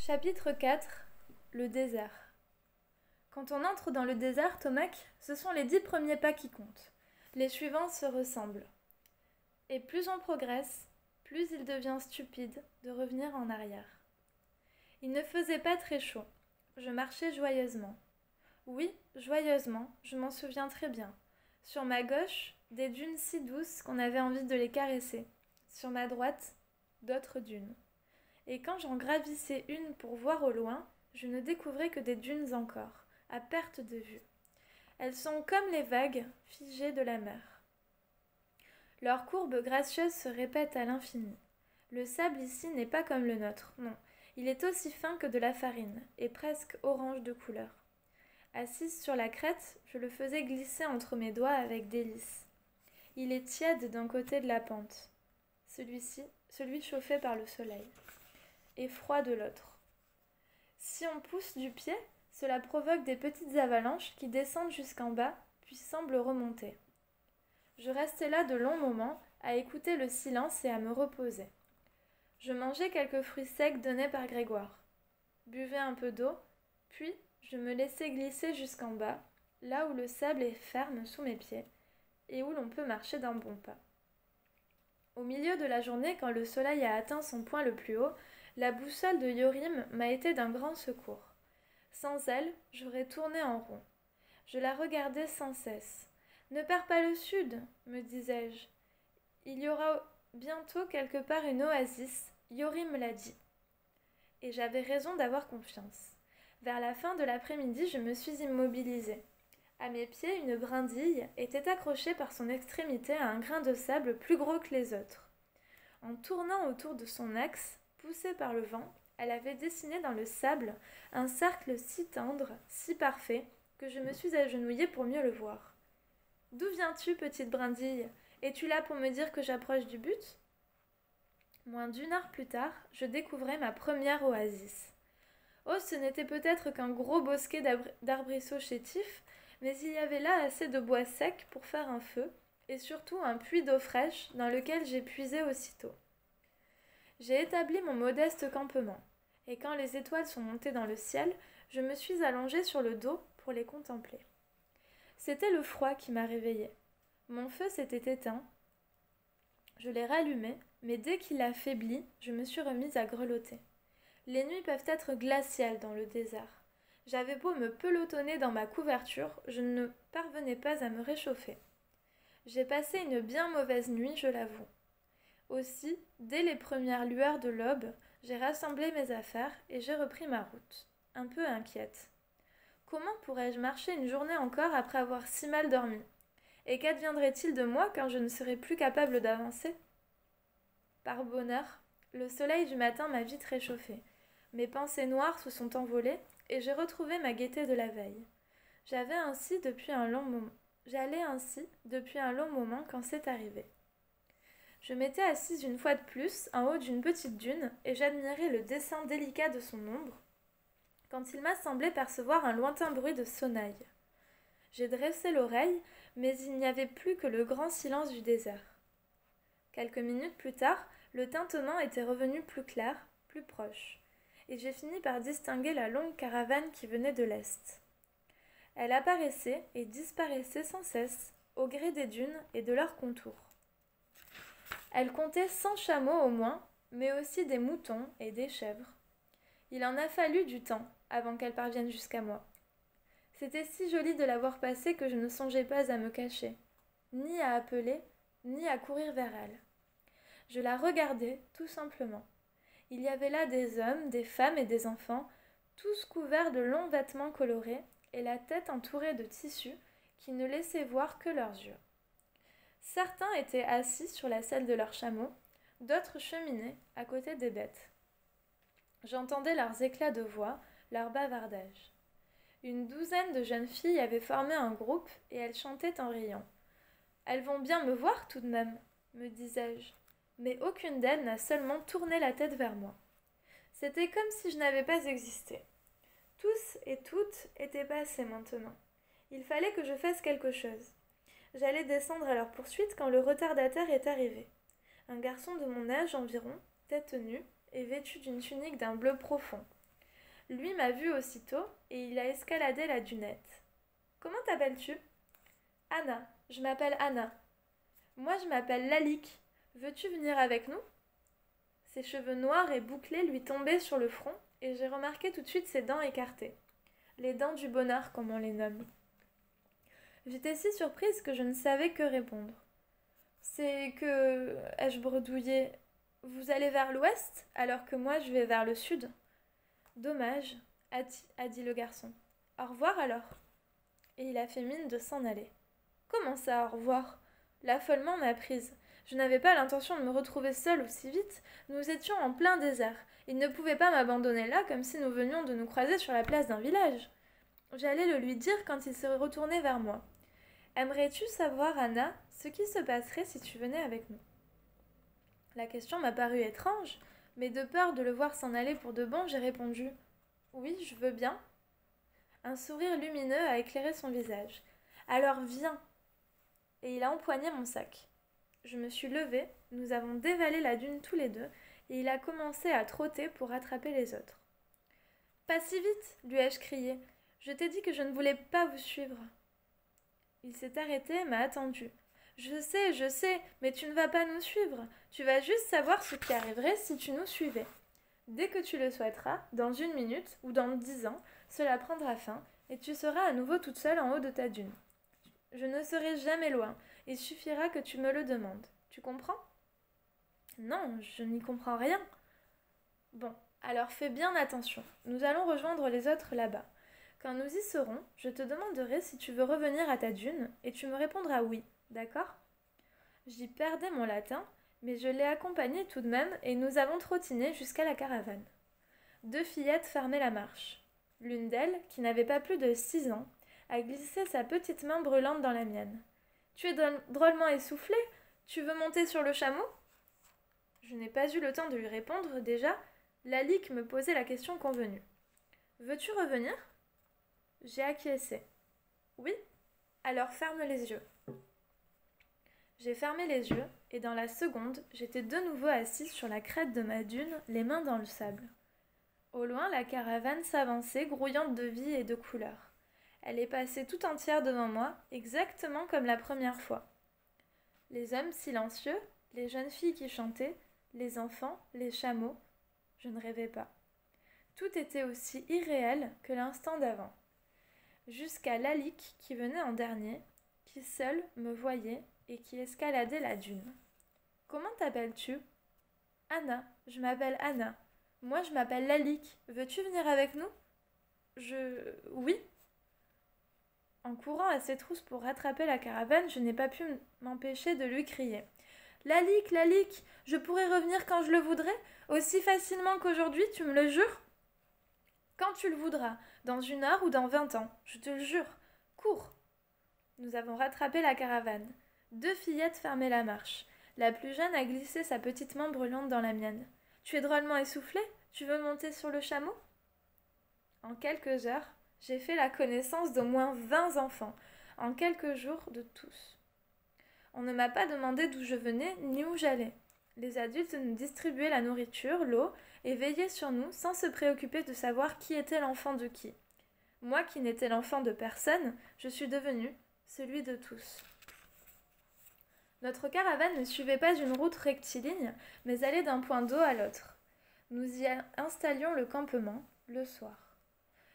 Chapitre 4. Le désert. Quand on entre dans le désert, Tomac, ce sont les 10 premiers pas qui comptent. Les suivants se ressemblent. Et plus on progresse, plus il devient stupide de revenir en arrière. Il ne faisait pas très chaud. Je marchais joyeusement. Oui, joyeusement, je m'en souviens très bien. Sur ma gauche, des dunes si douces qu'on avait envie de les caresser. Sur ma droite, d'autres dunes. Et quand j'en gravissais une pour voir au loin, je ne découvrais que des dunes encore, à perte de vue. Elles sont comme les vagues figées de la mer. Leurs courbes gracieuses se répètent à l'infini. Le sable ici n'est pas comme le nôtre, non. Il est aussi fin que de la farine, et presque orange de couleur. Assise sur la crête, je le faisais glisser entre mes doigts avec délice. Il est tiède d'un côté de la pente, celui chauffé par le soleil, et froid de l'autre. Si on pousse du pied, cela provoque des petites avalanches qui descendent jusqu'en bas, puis semblent remonter. Je restais là de longs moments, à écouter le silence et à me reposer. Je mangeais quelques fruits secs donnés par Grégoire, buvais un peu d'eau, puis je me laissais glisser jusqu'en bas, là où le sable est ferme sous mes pieds, et où l'on peut marcher d'un bon pas. Au milieu de la journée, quand le soleil a atteint son point le plus haut, la boussole de Yorim m'a été d'un grand secours. Sans elle, j'aurais tourné en rond. Je la regardais sans cesse. « Ne perds pas le sud, me disais-je. Il y aura bientôt quelque part une oasis, Yorim me l'a dit. » Et j'avais raison d'avoir confiance. Vers la fin de l'après-midi, je me suis immobilisée. À mes pieds, une brindille était accrochée par son extrémité à un grain de sable plus gros que les autres. En tournant autour de son axe, poussée par le vent, elle avait dessiné dans le sable un cercle si tendre, si parfait, que je me suis agenouillée pour mieux le voir. « D'où viens-tu, petite brindille? Es-tu là pour me dire que j'approche du but ?» Moins d'une heure plus tard, je découvrais ma première oasis. Oh, ce n'était peut-être qu'un gros bosquet d'arbrisseaux chétifs, mais il y avait là assez de bois sec pour faire un feu, et surtout un puits d'eau fraîche dans lequel j'ai puisé aussitôt. J'ai établi mon modeste campement, et quand les étoiles sont montées dans le ciel, je me suis allongée sur le dos pour les contempler. C'était le froid qui m'a réveillée. Mon feu s'était éteint. Je l'ai rallumé, mais dès qu'il a faibli, je me suis remise à grelotter. Les nuits peuvent être glaciales dans le désert. J'avais beau me pelotonner dans ma couverture, je ne parvenais pas à me réchauffer. J'ai passé une bien mauvaise nuit, je l'avoue. Aussi, dès les premières lueurs de l'aube, j'ai rassemblé mes affaires et j'ai repris ma route, un peu inquiète. Comment pourrais-je marcher une journée encore après avoir si mal dormi? Et qu'adviendrait-il de moi quand je ne serais plus capable d'avancer? Par bonheur, le soleil du matin m'a vite réchauffée. Mes pensées noires se sont envolées et j'ai retrouvé ma gaieté de la veille. J'allais ainsi depuis un long moment quand c'est arrivé. Je m'étais assise une fois de plus en haut d'une petite dune et j'admirais le dessin délicat de son ombre quand il m'a semblé percevoir un lointain bruit de sonnaille. J'ai dressé l'oreille, mais il n'y avait plus que le grand silence du désert. Quelques minutes plus tard, le tintement était revenu plus clair, plus proche, et j'ai fini par distinguer la longue caravane qui venait de l'est. Elle apparaissait et disparaissait sans cesse, au gré des dunes et de leurs contours. Elle comptait 100 chameaux au moins, mais aussi des moutons et des chèvres. Il en a fallu du temps avant qu'elle parvienne jusqu'à moi. C'était si joli de la voir passer que je ne songeais pas à me cacher, ni à appeler, ni à courir vers elle. Je la regardais, tout simplement. Il y avait là des hommes, des femmes et des enfants, tous couverts de longs vêtements colorés et la tête entourée de tissus qui ne laissaient voir que leurs yeux. Certains étaient assis sur la selle de leurs chameaux, d'autres cheminaient à côté des bêtes. J'entendais leurs éclats de voix, leurs bavardages. Une douzaine de jeunes filles avaient formé un groupe et elles chantaient en riant. « Elles vont bien me voir tout de même, me disais-je. Mais aucune d'elles n'a seulement tourné la tête vers moi. C'était comme si je n'avais pas existé. Tous et toutes étaient passés maintenant. Il fallait que je fasse quelque chose. J'allais descendre à leur poursuite quand le retardataire est arrivé. Un garçon de mon âge environ, tête nue, et vêtu d'une tunique d'un bleu profond. Lui m'a vu aussitôt et il a escaladé la dunette. Comment t'appelles-tu? Anna, je m'appelle Anna. Moi je m'appelle Lalique. Veux-tu venir avec nous? Ses cheveux noirs et bouclés lui tombaient sur le front et j'ai remarqué tout de suite ses dents écartées. Les dents du bonheur comme on les nomme. J'étais si surprise que je ne savais que répondre. C'est que, ai-je bredouillé, vous allez vers l'ouest alors que moi je vais vers le sud. Dommage, a dit le garçon. Au revoir alors. Et il a fait mine de s'en aller. Comment ça, au revoir? L'affolement m'a prise. Je n'avais pas l'intention de me retrouver seule aussi vite. Nous étions en plein désert. Il ne pouvait pas m'abandonner là comme si nous venions de nous croiser sur la place d'un village. J'allais le lui dire quand il se retournait vers moi. Aimerais-tu savoir, Anna, ce qui se passerait si tu venais avec nous? La question m'a paru étrange, mais de peur de le voir s'en aller pour de bon, j'ai répondu « Oui, je veux bien ». Un sourire lumineux a éclairé son visage. « Alors viens !» Et il a empoigné mon sac. Je me suis levée, nous avons dévalé la dune tous les deux, et il a commencé à trotter pour rattraper les autres. « Pas si vite !» lui ai-je crié. « Je t'ai dit que je ne voulais pas vous suivre. » Il s'est arrêté et m'a attendu. « Je sais, mais tu ne vas pas nous suivre. Tu vas juste savoir ce qui arriverait si tu nous suivais. Dès que tu le souhaiteras, dans 1 minute ou dans 10 ans, cela prendra fin et tu seras à nouveau toute seule en haut de ta dune. Je ne serai jamais loin, il suffira que tu me le demandes. Tu comprends? Non, je n'y comprends rien. Bon, alors fais bien attention. Nous allons rejoindre les autres là-bas. Quand nous y serons, je te demanderai si tu veux revenir à ta dune et tu me répondras oui, d'accord? J'y perdais mon latin, mais je l'ai accompagné tout de même et nous avons trottiné jusqu'à la caravane. 2 fillettes fermaient la marche. L'une d'elles, qui n'avait pas plus de 6 ans, a glissé sa petite main brûlante dans la mienne. « Tu es drôlement essoufflée. Tu veux monter sur le chameau ?» Je n'ai pas eu le temps de lui répondre déjà. Lalique me posait la question convenue. « Veux-tu revenir ?» J'ai acquiescé. « Oui, alors ferme les yeux. » J'ai fermé les yeux et dans la seconde, j'étais de nouveau assise sur la crête de ma dune, les mains dans le sable. Au loin, la caravane s'avançait, grouillante de vie et de couleurs. Elle est passée tout entière devant moi, exactement comme la première fois. Les hommes silencieux, les jeunes filles qui chantaient, les enfants, les chameaux, je ne rêvais pas. Tout était aussi irréel que l'instant d'avant. Jusqu'à Lalique qui venait en dernier, qui seule me voyait et qui escaladait la dune. « Comment t'appelles-tu » ?»« Anna, je m'appelle Anna. Moi je m'appelle Lalique. Veux-tu venir avec nous ?» Oui. En courant à ses trousses pour rattraper la caravane, je n'ai pas pu m'empêcher de lui crier. « Lalique, Lalique, je pourrai revenir quand je le voudrai, aussi facilement qu'aujourd'hui, tu me le jures ?»« Quand tu le voudras, dans 1 heure ou dans 20 ans, je te le jure. Cours !» Nous avons rattrapé la caravane. 2 fillettes fermaient la marche. La plus jeune a glissé sa petite main brûlante dans la mienne. « Tu es drôlement essoufflée? Tu veux monter sur le chameau ?» En quelques heures, j'ai fait la connaissance d'au moins 20 enfants, en quelques jours de tous. On ne m'a pas demandé d'où je venais ni où j'allais. Les adultes nous distribuaient la nourriture, l'eau et veillaient sur nous sans se préoccuper de savoir qui était l'enfant de qui. Moi qui n'étais l'enfant de personne, je suis devenu celui de tous. Notre caravane ne suivait pas une route rectiligne, mais allait d'un point d'eau à l'autre. Nous y installions le campement, le soir.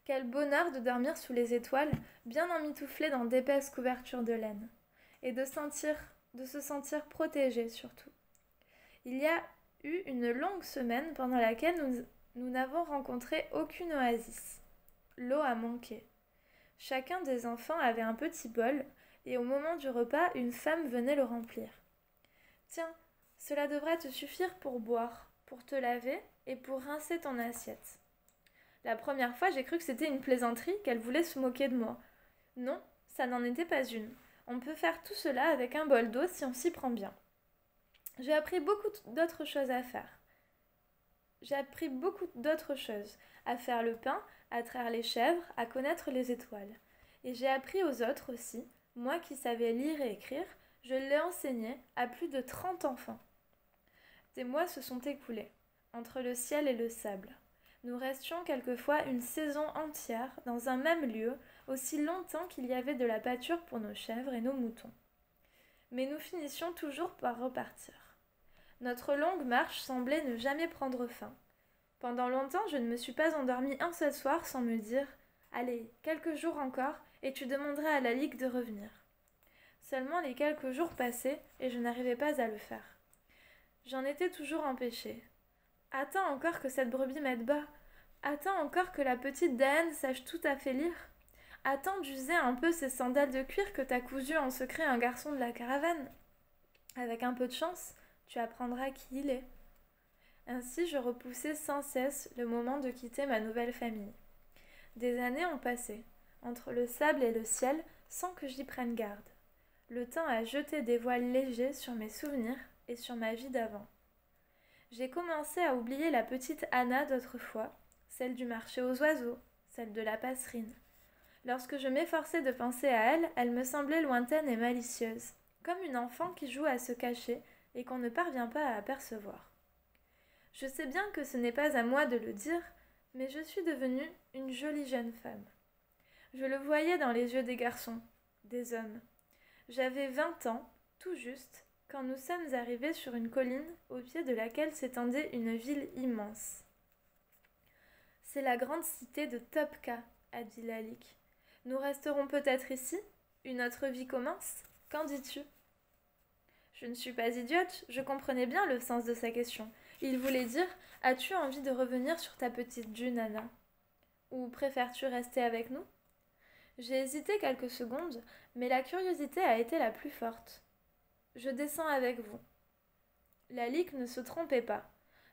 Quel bonheur de dormir sous les étoiles, bien emmitouflé dans d'épaisses couvertures de laine, et de se sentir protégé surtout. Il y a eu une longue semaine pendant laquelle nous n'avons rencontré aucune oasis. L'eau a manqué. Chacun des enfants avait un petit bol, et au moment du repas, une femme venait le remplir. « Tiens, cela devra te suffire pour boire, pour te laver et pour rincer ton assiette. » La première fois, j'ai cru que c'était une plaisanterie, qu'elle voulait se moquer de moi. Non, ça n'en était pas une. On peut faire tout cela avec un bol d'eau si on s'y prend bien. J'ai appris beaucoup d'autres choses à faire. À faire le pain, à traire les chèvres, à connaître les étoiles. Et j'ai appris aux autres aussi. Moi qui savais lire et écrire, je l'ai enseigné à plus de 30 enfants. Des mois se sont écoulés, entre le ciel et le sable. Nous restions quelquefois une saison entière dans un même lieu, aussi longtemps qu'il y avait de la pâture pour nos chèvres et nos moutons. Mais nous finissions toujours par repartir. Notre longue marche semblait ne jamais prendre fin. Pendant longtemps, je ne me suis pas endormie un seul soir sans me dire « Allez, quelques jours encore, et tu demanderas à la Ligue de revenir. » Seulement les quelques jours passaient, et je n'arrivais pas à le faire. J'en étais toujours empêchée. Attends encore que cette brebis mette bas. Attends encore que la petite Diane sache tout à fait lire. Attends d'user un peu ces sandales de cuir que t'as cousues en secret un garçon de la caravane. Avec un peu de chance, tu apprendras qui il est. Ainsi, je repoussais sans cesse le moment de quitter ma nouvelle famille. Des années ont passé, entre le sable et le ciel, sans que j'y prenne garde. Le temps a jeté des voiles légers sur mes souvenirs et sur ma vie d'avant. J'ai commencé à oublier la petite Anna d'autrefois, celle du marché aux oiseaux, celle de la passerine. Lorsque je m'efforçais de penser à elle, elle me semblait lointaine et malicieuse, comme une enfant qui joue à se cacher et qu'on ne parvient pas à apercevoir. Je sais bien que ce n'est pas à moi de le dire, mais je suis devenue une jolie jeune femme. Je le voyais dans les yeux des garçons, des hommes. J'avais 20 ans, tout juste, quand nous sommes arrivés sur une colline au pied de laquelle s'étendait une ville immense. « C'est la grande cité de Topka », a dit Lalique. « Nous resterons peut-être ici? Une autre vie commence? Qu'en dis-tu » Je ne suis pas idiote, je comprenais bien le sens de sa question. Il voulait dire « As-tu envie de revenir sur ta petite dune, Anna? Ou préfères-tu rester avec nous ?» J'ai hésité quelques secondes, mais la curiosité a été la plus forte. « Je descends avec vous. » Lalique ne se trompait pas.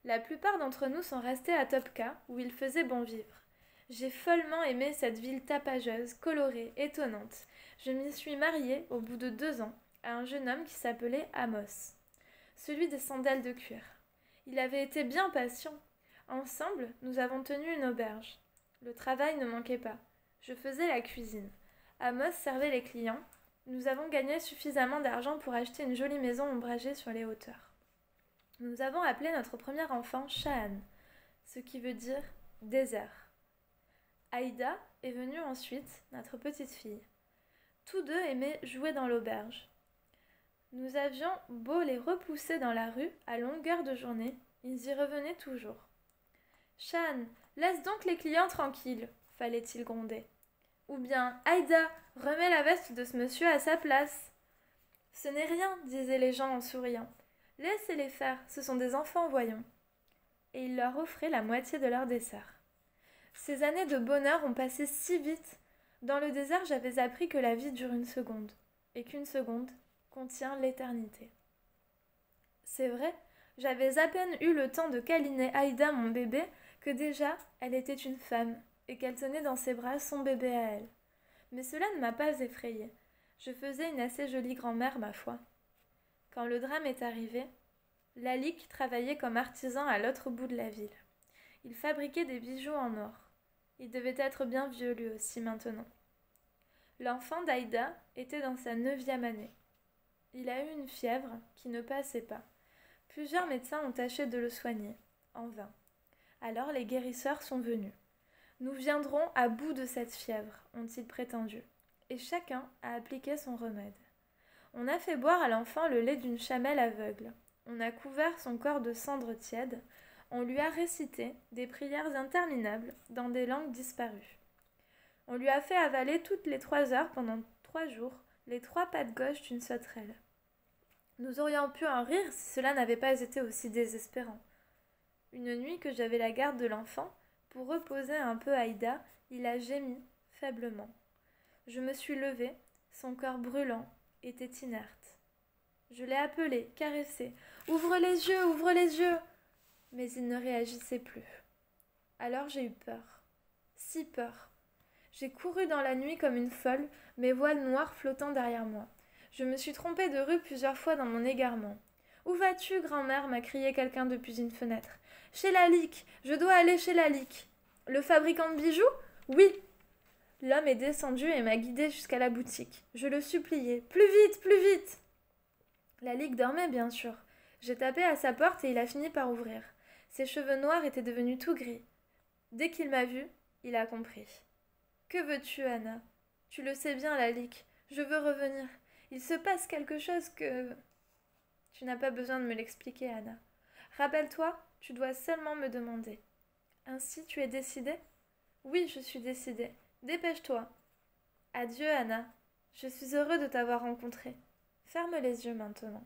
La plupart d'entre nous sont restés à Topka, où il faisait bon vivre. J'ai follement aimé cette ville tapageuse, colorée, étonnante. Je m'y suis mariée, au bout de 2 ans, à un jeune homme qui s'appelait Amos, celui des sandales de cuir. Il avait été bien patient. Ensemble, nous avons tenu une auberge. Le travail ne manquait pas. Je faisais la cuisine. Amos servait les clients. Nous avons gagné suffisamment d'argent pour acheter une jolie maison ombragée sur les hauteurs. Nous avons appelé notre premier enfant Shaan, ce qui veut dire désert. Aïda est venue ensuite, notre petite fille. Tous deux aimaient jouer dans l'auberge. Nous avions beau les repousser dans la rue à longueur de journée, ils y revenaient toujours. « Shaan, laisse donc les clients tranquilles !» fallait-il gronder. Ou bien « Aïda, remets la veste de ce monsieur à sa place !»« Ce n'est rien, disaient les gens en souriant. Laissez-les faire, ce sont des enfants, voyons. » Et il leur offrait la moitié de leur dessert. Ces années de bonheur ont passé si vite. Dans le désert, j'avais appris que la vie dure une seconde, et qu'une seconde contient l'éternité. C'est vrai, j'avais à peine eu le temps de câliner Aïda, mon bébé, que déjà elle était une femme, et qu'elle tenait dans ses bras son bébé à elle. Mais cela ne m'a pas effrayée. Je faisais une assez jolie grand-mère, ma foi. Quand le drame est arrivé, Lalique travaillait comme artisan à l'autre bout de la ville. Il fabriquait des bijoux en or. Il devait être bien vieux lui aussi maintenant. L'enfant d'Aïda était dans sa 9e année. Il a eu une fièvre qui ne passait pas. Plusieurs médecins ont tâché de le soigner, en vain. Alors les guérisseurs sont venus. Nous viendrons à bout de cette fièvre, ont-ils prétendu, et chacun a appliqué son remède. On a fait boire à l'enfant le lait d'une chamelle aveugle. On a couvert son corps de cendres tièdes. On lui a récité des prières interminables dans des langues disparues. On lui a fait avaler toutes les 3 heures pendant 3 jours les 3 pattes gauches d'une sauterelle. Nous aurions pu en rire si cela n'avait pas été aussi désespérant. Une nuit que j'avais la garde de l'enfant, pour reposer un peu Aïda, il a gémi faiblement. Je me suis levée, son corps brûlant était inerte. Je l'ai appelé, caressé. « Ouvre les yeux, ouvre les yeux !» Mais il ne réagissait plus. Alors j'ai eu peur. Si peur. J'ai couru dans la nuit comme une folle, mes voiles noirs flottant derrière moi. Je me suis trompée de rue plusieurs fois dans mon égarement. « Où vas-tu, grand-mère » m'a crié quelqu'un depuis une fenêtre. « Chez Lalique, je dois aller chez Lalique. »« Le fabricant de bijoux ?»« Oui. » L'homme est descendu et m'a guidée jusqu'à la boutique. Je le suppliais. « Plus vite, plus vite !» Lalique dormait, bien sûr. J'ai tapé à sa porte et il a fini par ouvrir. Ses cheveux noirs étaient devenus tout gris. Dès qu'il m'a vue, il a compris. « Que veux-tu, Anna ? Tu le sais bien, Lalique. Je veux revenir. Il se passe quelque chose que... » Tu n'as pas besoin de me l'expliquer, Anna. Rappelle-toi, tu dois seulement me demander. Ainsi, tu es décidée ? Oui, je suis décidée. Dépêche-toi. Adieu, Anna. Je suis heureux de t'avoir rencontrée. Ferme les yeux maintenant.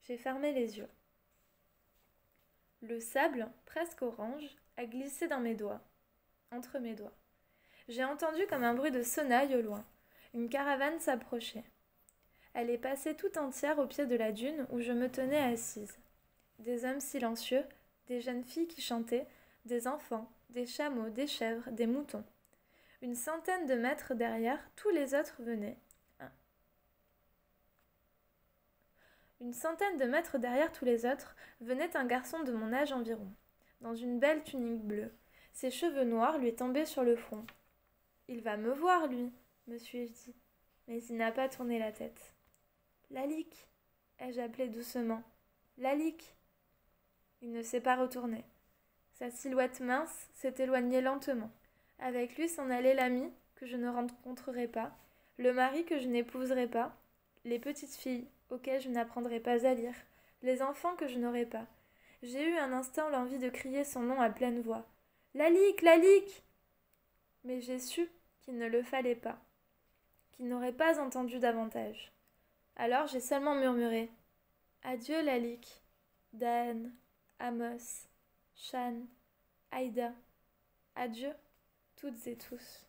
J'ai fermé les yeux. Le sable, presque orange, a glissé dans mes doigts, entre mes doigts. J'ai entendu comme un bruit de sonnaille au loin. Une caravane s'approchait. Elle est passée tout entière au pied de la dune où je me tenais assise. Des hommes silencieux, des jeunes filles qui chantaient, des enfants, des chameaux, des chèvres, des moutons. Une centaine de mètres derrière, tous les autres venaient. Une centaine de mètres derrière tous les autres, venait un garçon de mon âge environ, dans une belle tunique bleue. Ses cheveux noirs lui tombaient sur le front. « Il va me voir, lui, me suis-je dit, mais il n'a pas tourné la tête. « Lalique !» ai-je appelé doucement. « Lalique !» Il ne s'est pas retourné. Sa silhouette mince s'est éloignée lentement. Avec lui s'en allait l'ami que je ne rencontrerai pas, le mari que je n'épouserai pas, les petites filles auxquelles je n'apprendrai pas à lire, les enfants que je n'aurai pas. J'ai eu un instant l'envie de crier son nom à pleine voix. « Lalique, Lalique !» Mais j'ai su qu'il ne le fallait pas, qu'il n'aurait pas entendu davantage. Alors j'ai seulement murmuré « Adieu, Lalique, Dan, Amos, Shan, Aïda, adieu, toutes et tous. »